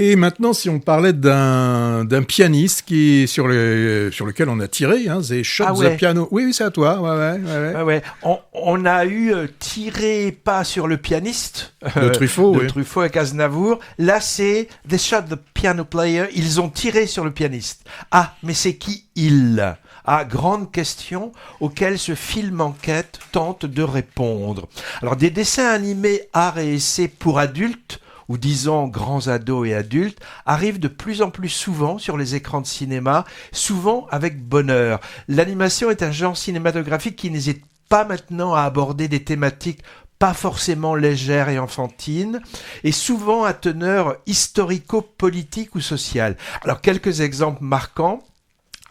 Et maintenant, si on parlait d'un pianiste sur lequel on a tiré, c'est Shot the Piano. Oui, c'est à toi. Ouais. On a eu tiré pas sur le pianiste de Truffaut, Truffaut avec Aznavour. Là, c'est They Shot the Piano Player. Ils ont tiré sur le pianiste. Ah, mais c'est qui il ? Ah, grande question auquel ce film enquête tente de répondre. Alors, des dessins animés art et essai pour adultes, ou disons grands ados et adultes, arrivent de plus en plus souvent sur les écrans de cinéma, souvent avec bonheur. L'animation est un genre cinématographique qui n'hésite pas maintenant à aborder des thématiques pas forcément légères et enfantines, et souvent à teneur historico-politique ou sociale. Alors, quelques exemples marquants.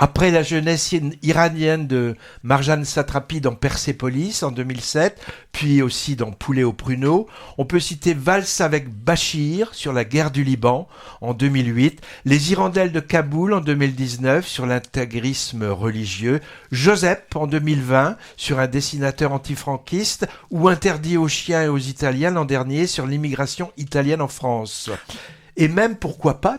Après la jeunesse iranienne de Marjane Satrapi dans Persépolis en 2007, puis aussi dans Poulet au pruneau, on peut citer Valse avec Bachir sur la guerre du Liban en 2008, Les Hirondelles de Kaboul en 2019 sur l'intégrisme religieux, Joseph en 2020 sur un dessinateur antifranquiste ou Interdit aux chiens et aux Italiens l'an dernier sur l'immigration italienne en France. Et même, pourquoi pas,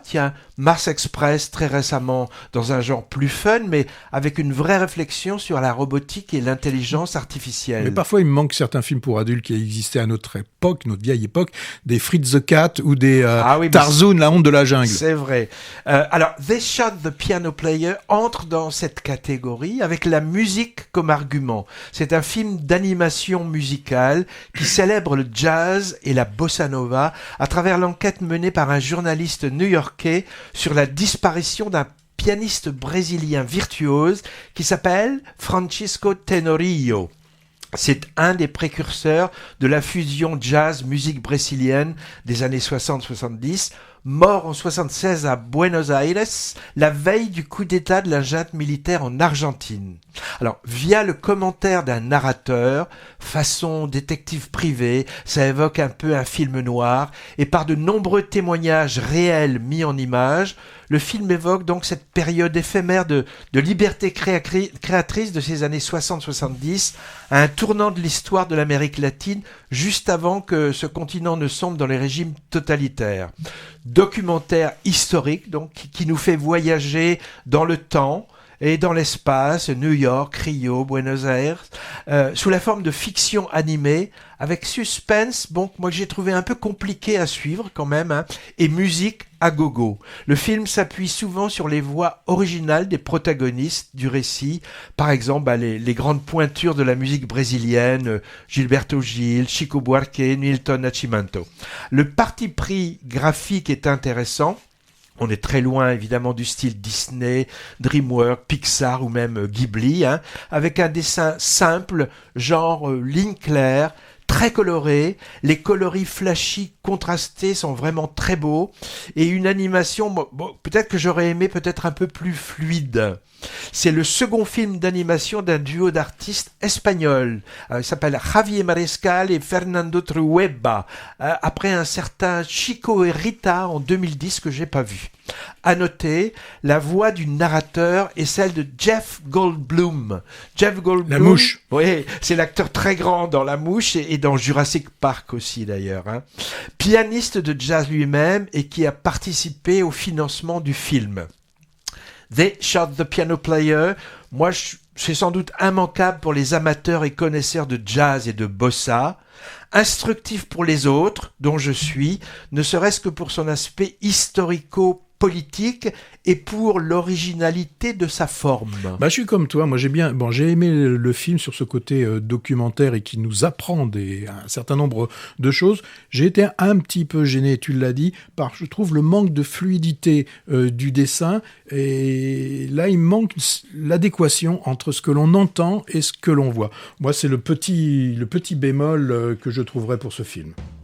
Mars Express très récemment dans un genre plus fun, mais avec une vraie réflexion sur la robotique et l'intelligence artificielle. Mais parfois, il me manque certains films pour adultes qui existaient à notre époque, notre vieille époque, des Fritz the Cat ou des Tarzoun, la honte de la jungle. C'est vrai. Alors, They Shot the Piano Player entre dans cette catégorie avec la musique comme argument. C'est un film d'animation musicale qui célèbre le jazz et la bossa nova à travers l'enquête menée par un journaliste new-yorkais sur la disparition d'un pianiste brésilien virtuose qui s'appelle Francisco Tenorio. C'est un des précurseurs de la fusion jazz-musique brésilienne des années 60-70, mort en 76 à Buenos Aires, la veille du coup d'état de la junte militaire en Argentine. Alors, via le commentaire d'un narrateur, façon détective privé, ça évoque un peu un film noir, et par de nombreux témoignages réels mis en images, le film évoque donc cette période éphémère de liberté créatrice de ces années 60-70, à un tournant de l'histoire de l'Amérique latine, juste avant que ce continent ne sombre dans les régimes totalitaires. Documentaire historique, donc, qui nous fait voyager dans le temps et dans l'espace, New York, Rio, Buenos Aires, sous la forme de fiction animée, avec suspense, que moi j'ai trouvé un peu compliqué à suivre quand même, et musique à gogo. Le film s'appuie souvent sur les voix originales des protagonistes du récit, par exemple les grandes pointures de la musique brésilienne, Gilberto Gil, Chico Buarque, Milton Nascimento. Le parti pris graphique est intéressant. On est très loin évidemment du style Disney, DreamWorks, Pixar ou même Ghibli, avec un dessin simple, genre ligne claire, très coloré, les coloris flashy contrastés sont vraiment très beaux, et une animation, peut-être que j'aurais aimé peut-être un peu plus fluide. C'est le second film d'animation d'un duo d'artistes espagnols. Il s'appelle Javier Mariscal et Fernando Trueba, après un certain Chico et Rita en 2010 que j'ai pas vu. À noter, la voix du narrateur est celle de Jeff Goldblum. Jeff Goldblum, La Mouche. Oui, c'est l'acteur très grand dans La Mouche et dans Jurassic Park aussi d'ailleurs. Pianiste de jazz lui-même et qui a participé au financement du film. They Shot the Piano Player, c'est sans doute immanquable pour les amateurs et connaisseurs de jazz et de bossa, instructif pour les autres, dont je suis, ne serait-ce que pour son aspect historico-politique et pour l'originalité de sa forme. Je suis comme toi, moi j'ai aimé le film sur ce côté documentaire et qui nous apprend un certain nombre de choses. J'ai été un petit peu gêné, tu l'as dit, par je trouve le manque de fluidité du dessin, et là il manque l'adéquation entre ce que l'on entend et ce que l'on voit. Moi c'est le petit bémol que je trouverais pour ce film.